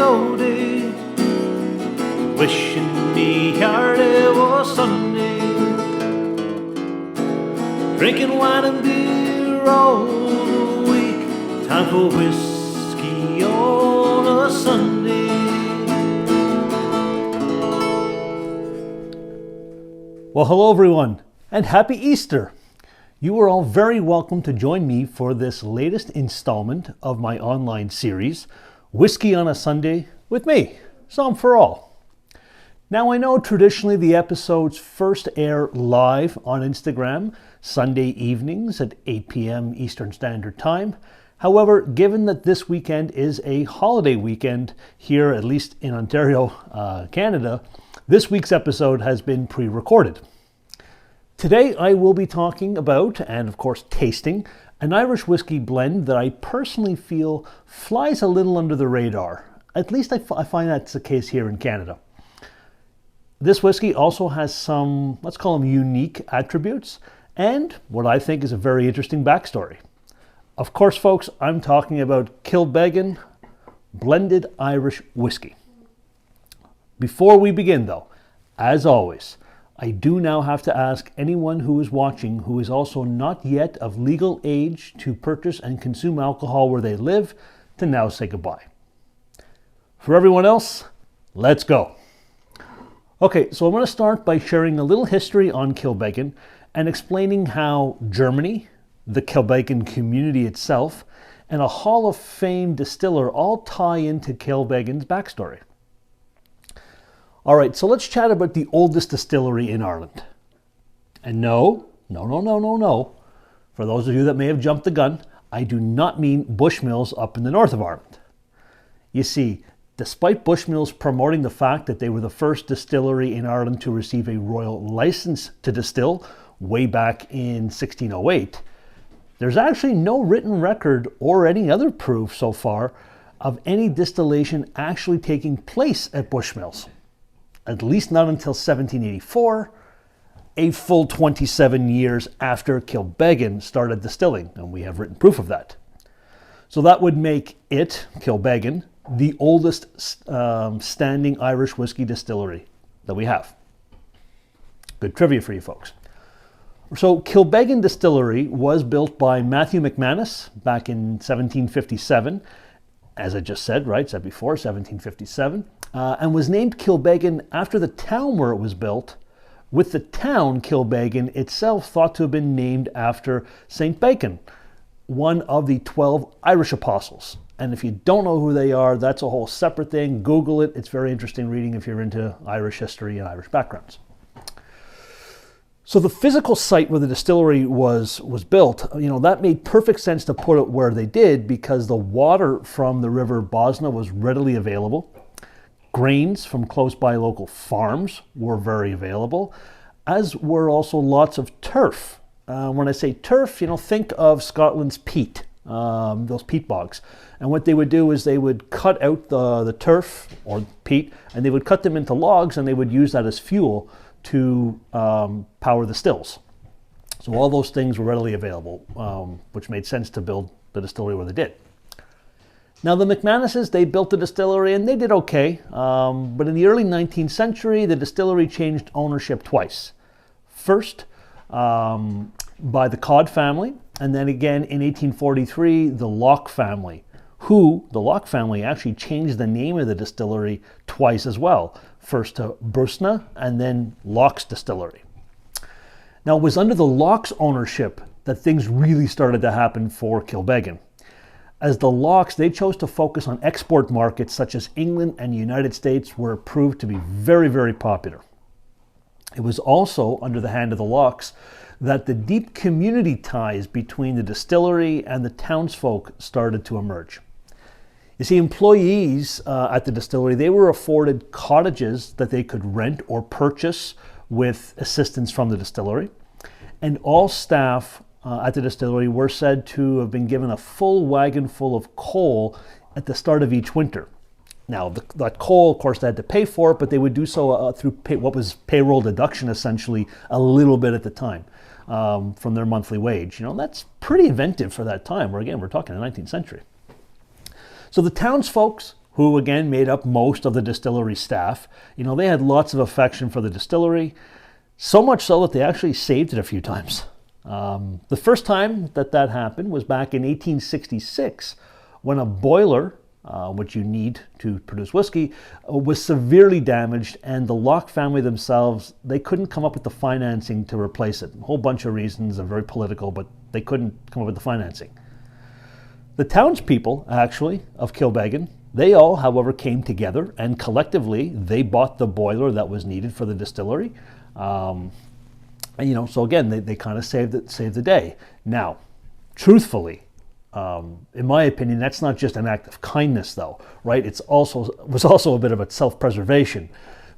cloudy, wishing me heart it was Sunday. Drinking wine and beer all the week, time for whiskey on a Sunday. Well, hello everyone, and happy Easter! You are all very welcome to join me for this latest installment of my online series, Whiskey on a Sunday with me, Some for All. Now, I know traditionally the episodes first air live on Instagram Sunday evenings at 8 p.m. Eastern Standard Time. However, given that this weekend is a holiday weekend here, at least in Ontario, Canada, this week's episode has been pre-recorded. Today I will be talking about, and of course tasting, an Irish whiskey blend that I personally feel flies a little under the radar. At least I find that's the case here in Canada. This whiskey also has some, let's call them unique attributes, and what I think is a very interesting backstory. Of course, folks, I'm talking about Kilbeggan Blended Irish Whiskey. Before we begin though, as always, I do now have to ask anyone who is watching who is also not yet of legal age to purchase and consume alcohol where they live to now say goodbye. For everyone else, let's go. Okay, so I'm going to start by sharing a little history on Kilbeggan and explaining how Germany, the Kilbeggan community itself, and a Hall of Fame distiller all tie into Kilbeggan's backstory. All right, so let's chat about the oldest distillery in Ireland. And no. For those of you that may have jumped the gun, I do not mean Bushmills up in the north of Ireland. You see, despite Bushmills promoting the fact that they were the first distillery in Ireland to receive a royal license to distill way back in 1608, there's actually no written record or any other proof so far of any distillation actually taking place at Bushmills. At least not until 1784, a full 27 years after Kilbeggan started distilling, and we have written proof of that. So that would make it, Kilbeggan, the oldest standing Irish whiskey distillery that we have. Good trivia for you folks. So Kilbeggan Distillery was built by Matthew McManus back in 1757, as I just said, right, said before, 1757. And was named Kilbeggan after the town where it was built, with the town Kilbeggan itself thought to have been named after St. Bacon, one of the 12 Irish apostles. And if you don't know who they are, that's a whole separate thing. Google it. It's very interesting reading if you're into Irish history and Irish backgrounds. So the physical site where the distillery was built, that made perfect sense to put it where they did because the water from the River Bosna was readily available. Grains from close by local farms were very available, as were also lots of turf. When I say turf, think of Scotland's peat, those peat bogs. And what they would do is they would cut out the turf or peat, and they would cut them into logs, and they would use that as fuel to power the stills. So all those things were readily available, which made sense to build the distillery where they did. Now the McManuses, they built the distillery and they did okay, but in the early 19th century, the distillery changed ownership twice. First, by the Codd family, and then again in 1843, the Locke family, the Locke family actually changed the name of the distillery twice as well. First to Brusna and then Locke's Distillery. Now it was under the Locke's ownership that things really started to happen for Kilbeggan. As the Locks, they chose to focus on export markets such as England and the United States, where it proved to be very, very popular. It was also under the hand of the Locks that the deep community ties between the distillery and the townsfolk started to emerge. You see, employees at the distillery, they were afforded cottages that they could rent or purchase with assistance from the distillery, and all staff at the distillery were said to have been given a full wagon full of coal at the start of each winter. Now, that coal, of course, they had to pay for it, but they would do so through what was payroll deduction, essentially, a little bit at the time from their monthly wage. That's pretty inventive for that time, where, again, we're talking the 19th century. So the townsfolk who again made up most of the distillery staff. They had lots of affection for the distillery, so much so that they actually saved it a few times. The first time that happened was back in 1866, when a boiler, which you need to produce whiskey, was severely damaged, and the Locke family themselves, they couldn't come up with the financing to replace it. A whole bunch of reasons are very political, but they couldn't come up with the financing. The townspeople, actually, of Kilbeggan, they all, however, came together, and collectively they bought the boiler that was needed for the distillery. So again, they kind of saved the day. Now, truthfully, in my opinion, that's not just an act of kindness, though, right? It was also a bit of a self-preservation,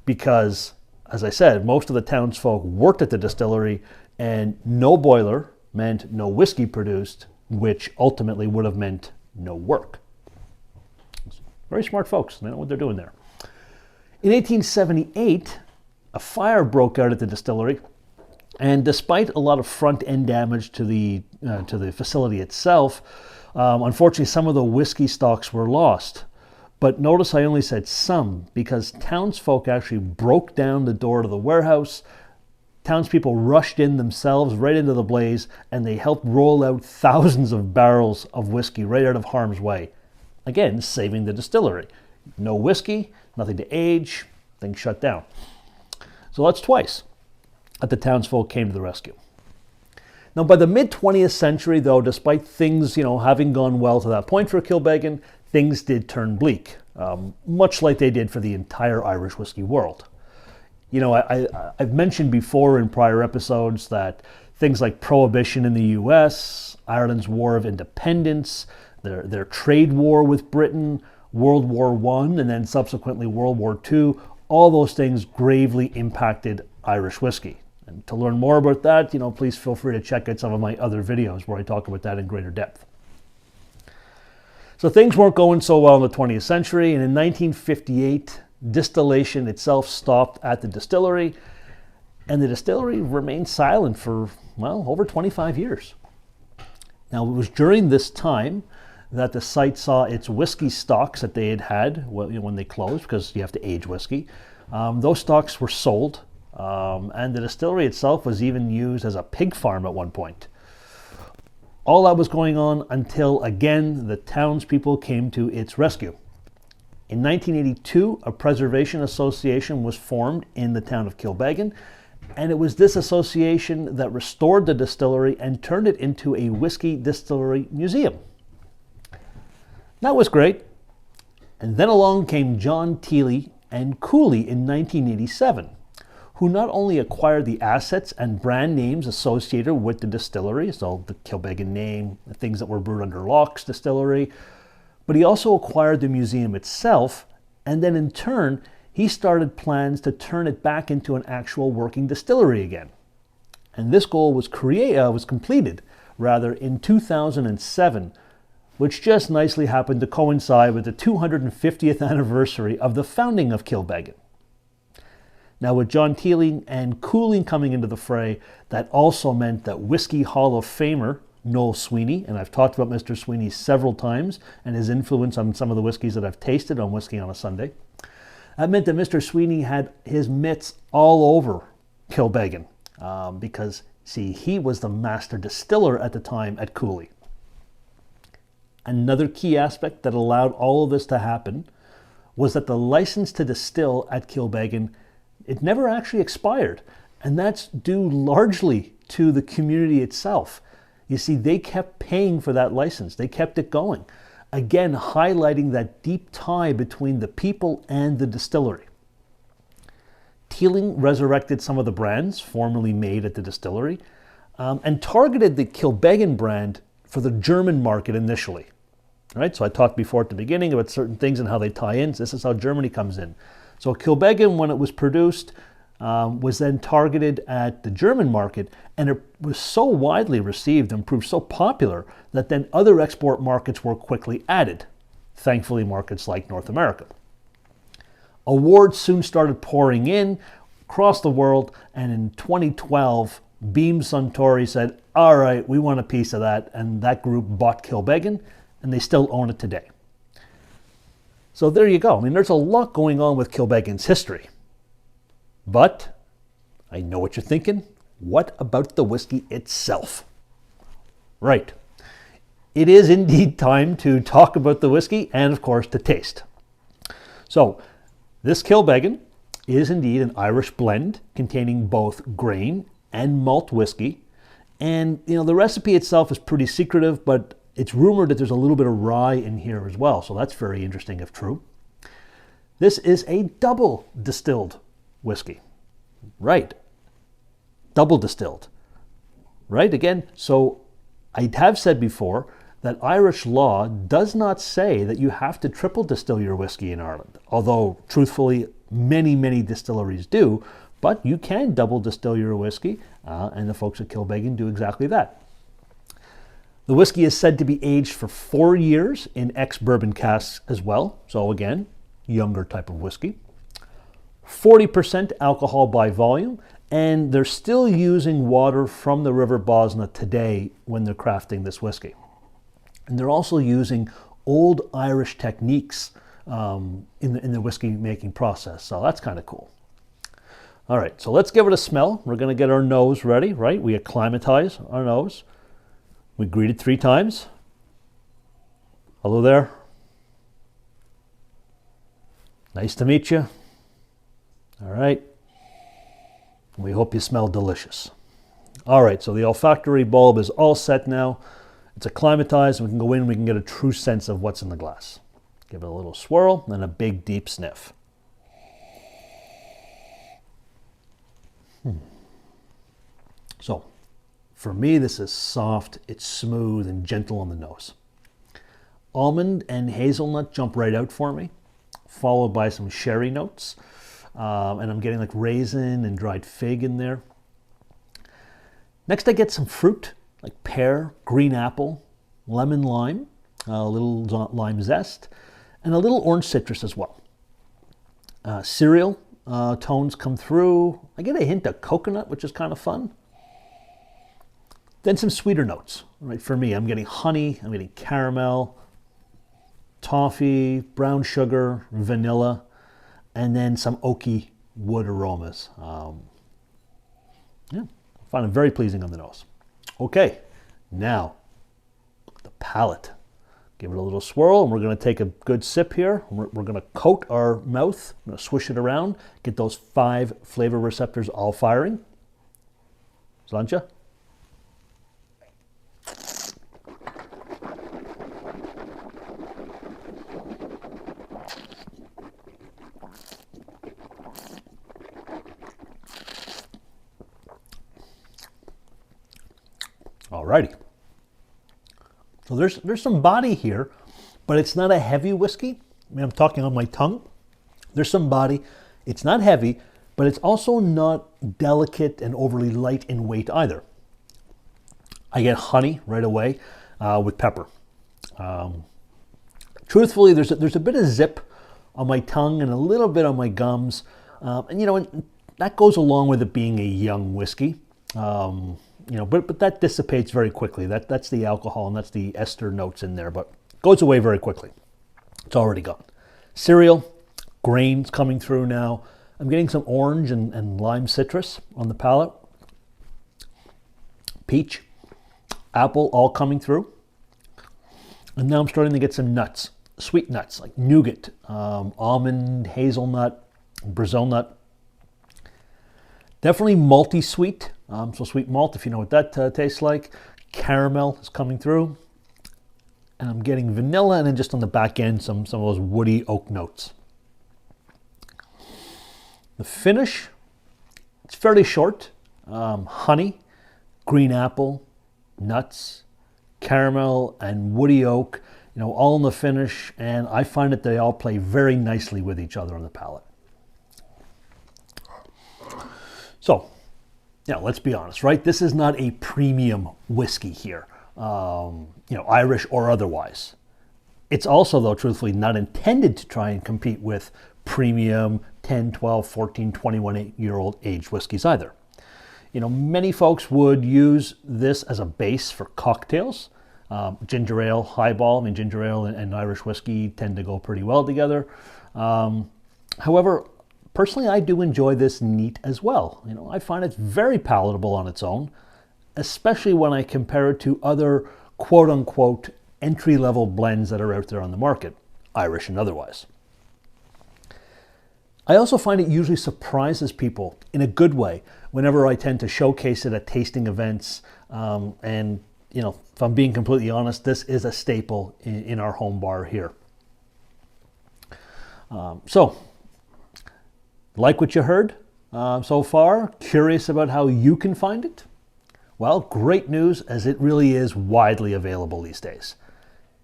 because, as I said, most of the townsfolk worked at the distillery, and no boiler meant no whiskey produced, which ultimately would have meant no work. Very smart folks. They know what they're doing there. In 1878, a fire broke out at the distillery, and despite a lot of front-end damage to the facility itself, unfortunately some of the whiskey stocks were lost. But notice I only said some, because townsfolk actually broke down the door to the warehouse. Townspeople rushed in themselves right into the blaze, and they helped roll out thousands of barrels of whiskey right out of harm's way. Again, saving the distillery. No whiskey, nothing to age, things shut down. So that's twice that the townsfolk came to the rescue. Now, by the mid-20th century, though, despite things, having gone well to that point for Kilbeggan, things did turn bleak, much like they did for the entire Irish whiskey world. I've mentioned before in prior episodes that things like Prohibition in the U.S., Ireland's War of Independence, their trade war with Britain, World War I, and then subsequently World War II, all those things gravely impacted Irish whiskey. And to learn more about that, please feel free to check out some of my other videos where I talk about that in greater depth. So things weren't going so well in the 20th century, and in 1958, distillation itself stopped at the distillery, and the distillery remained silent for, over 25 years. Now, it was during this time that the site saw its whiskey stocks that they had when they closed, because you have to age whiskey. Those stocks were sold, and the distillery itself was even used as a pig farm at one point. All that was going on until, again, the townspeople came to its rescue. In 1982, a preservation association was formed in the town of Kilbeggan, and it was this association that restored the distillery and turned it into a whiskey distillery museum. That was great. And then along came John Teely and Cooley in 1987, who not only acquired the assets and brand names associated with the distillery, so the Kilbeggan name, the things that were brewed under Locke's distillery, but he also acquired the museum itself, and then in turn, he started plans to turn it back into an actual working distillery again. And this goal was completed in 2007, which just nicely happened to coincide with the 250th anniversary of the founding of Kilbeggan. Now, with John Teely and Cooley coming into the fray, that also meant that Whiskey Hall of Famer Noel Sweeney, and I've talked about Mr. Sweeney several times and his influence on some of the whiskeys that I've tasted on Whiskey on a Sunday. That meant that Mr. Sweeney had his mitts all over Kilbeggan because, see, he was the master distiller at the time at Cooley. Another key aspect that allowed all of this to happen was that the license to distill at Kilbeggan, it never actually expired, and that's due largely to the community itself. You see, they kept paying for that license. They kept it going. Again, highlighting that deep tie between the people and the distillery. Teeling resurrected some of the brands formerly made at the distillery and targeted the Kilbeggan brand for the German market initially. All right, so I talked before at the beginning about certain things and how they tie in. So this is how Germany comes in. So Kilbeggan, when it was produced, was then targeted at the German market, and it was so widely received and proved so popular that then other export markets were quickly added. Thankfully, markets like North America. Awards soon started pouring in across the world, and in 2012, Beam Suntory said, all right, we want a piece of that, and that group bought Kilbeggan, and they still own it today. So there you go. I mean, there's a lot going on with Kilbeggan's history. But I know what you're thinking. What about the whiskey itself? Right. It is indeed time to talk about the whiskey and, of course, to taste. So this Kilbeggan is indeed an Irish blend containing both grain and malt whiskey. And, the recipe itself is pretty secretive, but it's rumored that there's a little bit of rye in here as well. So that's very interesting if true. This is a double distilled whiskey. Right. Double distilled. Right? Again, so I have said before that Irish law does not say that you have to triple distill your whiskey in Ireland. Although, truthfully, many, many distilleries do, but you can double distill your whiskey, and the folks at Kilbeggan do exactly that. The whiskey is said to be aged for 4 years in ex-bourbon casks as well. So again, younger type of whiskey. 40% alcohol by volume, and they're still using water from the River Bosna today when they're crafting this whiskey. And they're also using old Irish techniques in the whiskey making process. So that's kind of cool. All right, so let's give it a smell. We're going to get our nose ready, right? We acclimatize our nose. We greet it 3 times. Hello there. Nice to meet you. All right. We hope you smell delicious. All right, so the olfactory bulb is all set now. It's acclimatized, and we can go in and we can get a true sense of what's in the glass. Give it a little swirl and a big deep sniff. So, for me, this is soft, it's smooth and gentle on the nose. Almond and hazelnut jump right out for me, followed by some sherry notes. And I'm getting like raisin and dried fig in there. Next, I get some fruit, like pear, green apple, lemon lime, a little lime zest, and a little orange citrus as well. Cereal tones come through. I get a hint of coconut, which is kind of fun. Then some sweeter notes. Right, for me, I'm getting honey, I'm getting caramel, toffee, brown sugar, vanilla, and then some oaky wood aromas. I find it very pleasing on the nose. Okay, now the palate. Give it a little swirl, and we're going to take a good sip here. We're going to coat our mouth. I'm going to swish it around, get those 5 flavor receptors all firing. Zlancha? Alrighty. So there's some body here, but it's not a heavy whiskey. I mean, I'm talking on my tongue. There's some body. It's not heavy, but it's also not delicate and overly light in weight either. I get honey right away with pepper. Truthfully, there's a bit of zip on my tongue and a little bit on my gums, and that goes along with it being a young whiskey. But that dissipates very quickly. That's the alcohol and that's the ester notes in there, but it goes away very quickly. It's already gone. Cereal, grains coming through now. I'm getting some orange and lime citrus on the palate. Peach, apple, all coming through. And now I'm starting to get some nuts, sweet nuts like nougat, almond, hazelnut, Brazil nut. Definitely malty sweet. So sweet malt, if you know what that tastes like. Caramel is coming through. And I'm getting vanilla, and then just on the back end, some of those woody oak notes. The finish, it's fairly short. Honey, green apple, nuts, caramel, and woody oak, all in the finish. And I find that they all play very nicely with each other on the palate. So, let's be honest, right? This is not a premium whiskey here, Irish or otherwise. It's also, though, truthfully, not intended to try and compete with premium 10, 12, 14, 21-year-old aged whiskeys either. Many folks would use this as a base for cocktails. Ginger ale, highball. I mean, ginger ale and Irish whiskey tend to go pretty well together. However, personally, I do enjoy this neat as well. You know, I find it very palatable on its own, especially when I compare it to other quote-unquote entry-level blends that are out there on the market, Irish and otherwise. I also find it usually surprises people in a good way whenever I tend to showcase it at tasting events. And, you know, if I'm being completely honest, this is a staple in our home bar here. So, like what you heard so far? Curious about how you can find it? Well, great news, as it really is widely available these days.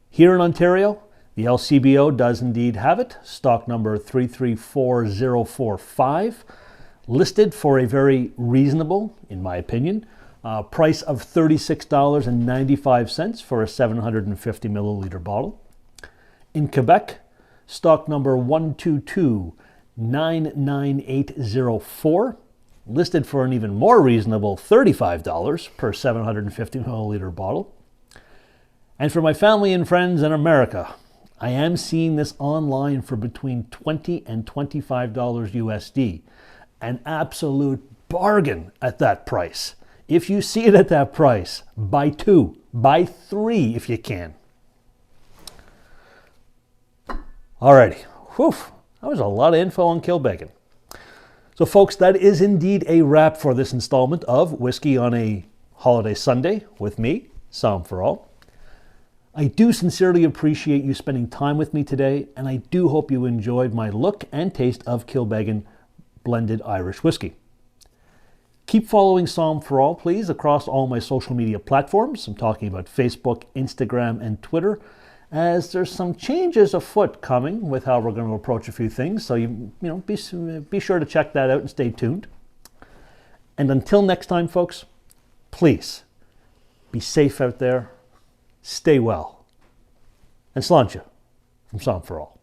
Here in Ontario, the LCBO does indeed have it, stock number 334045, listed for a very reasonable, in my opinion, price of $36.95 for a 750 milliliter bottle. In Quebec, stock number 122-99804, listed for an even more reasonable $35 per 750 milliliter bottle. And for my family and friends in America, I am seeing this online for between $20 and $25 USD. An absolute bargain at that price. If you see it at that price, buy 2, buy 3 if you can. Alrighty, whew, that was a lot of info on Kilbeggan. So folks, that is indeed a wrap for this installment of Whiskey on a Holiday Sunday with me, Slán for All. I do sincerely appreciate you spending time with me today, and I do hope you enjoyed my look and taste of Kilbeggan blended Irish whiskey. Keep following Slán for All, please, across all my social media platforms. I'm talking about Facebook, Instagram, and Twitter, as there's some changes afoot coming with how we're going to approach a few things. So you know, be sure to check that out and stay tuned. And until next time, folks, please be safe out there, stay well, and Slán from Slán for All.